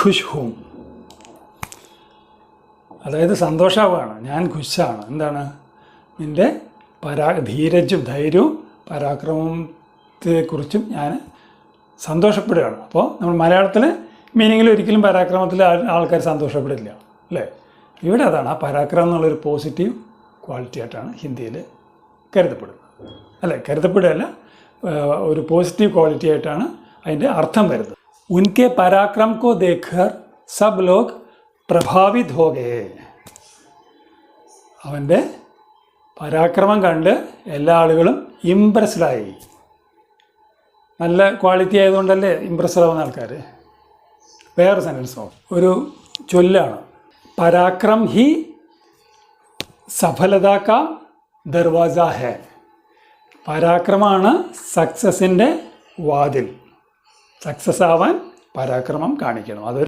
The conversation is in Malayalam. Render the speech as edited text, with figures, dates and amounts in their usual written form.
ഖുഷ് ഹൂം. അതായത് സന്തോഷാവുകയാണ്, ഞാൻ ഖുഷാണ്. എന്താണ്? നിൻ്റെ ധീരജും ധൈര്യവും പരാക്രമത്തെക്കുറിച്ചും ഞാൻ സന്തോഷപ്പെടുകയാണ്. അപ്പോൾ നമ്മൾ മലയാളത്തിൽ മീനിങ്ങിൽ ഒരിക്കലും പരാക്രമത്തിൽ ആൾക്കാർ സന്തോഷപ്പെടില്ല അല്ലേ? ഇവിടെ അതാണ്, ആ പരാക്രമം എന്നുള്ളൊരു പോസിറ്റീവ് ക്വാളിറ്റി ആയിട്ടാണ് ഹിന്ദിയിൽ കരുതപ്പെടുന്നത് അല്ലേ? കരുതപ്പെടുകയല്ല, ഒരു പോസിറ്റീവ് ക്വാളിറ്റി ആയിട്ടാണ് അതിൻ്റെ അർത്ഥം വരുന്നത്. ഉൻകെ പരാക്രം കോ ദേഖർ സബ് ലോഗ് പ്രഭാവിത് ഹോ ഗയേ. അവൻ്റെ പരാക്രമം കണ്ട് എല്ലാ ആളുകളും ഇംപ്രസ്ഡായി. നല്ല ക്വാളിറ്റി ആയതുകൊണ്ടല്ലേ ഇംപ്രസ്ഡ് ആവുന്ന ആൾക്കാർ. വേറെ സെൻറ്റൻസോ, ഒരു ചൊല്ലാണ്, പരാക്രം ഹി സഫലതാ കാ ദർവാസ ഹെ. പരാക്രമമാണ് സക്സസിൻ്റെ വാതിൽ. സക്സസ് ആവാൻ പരാക്രമം കാണിക്കണം. അത്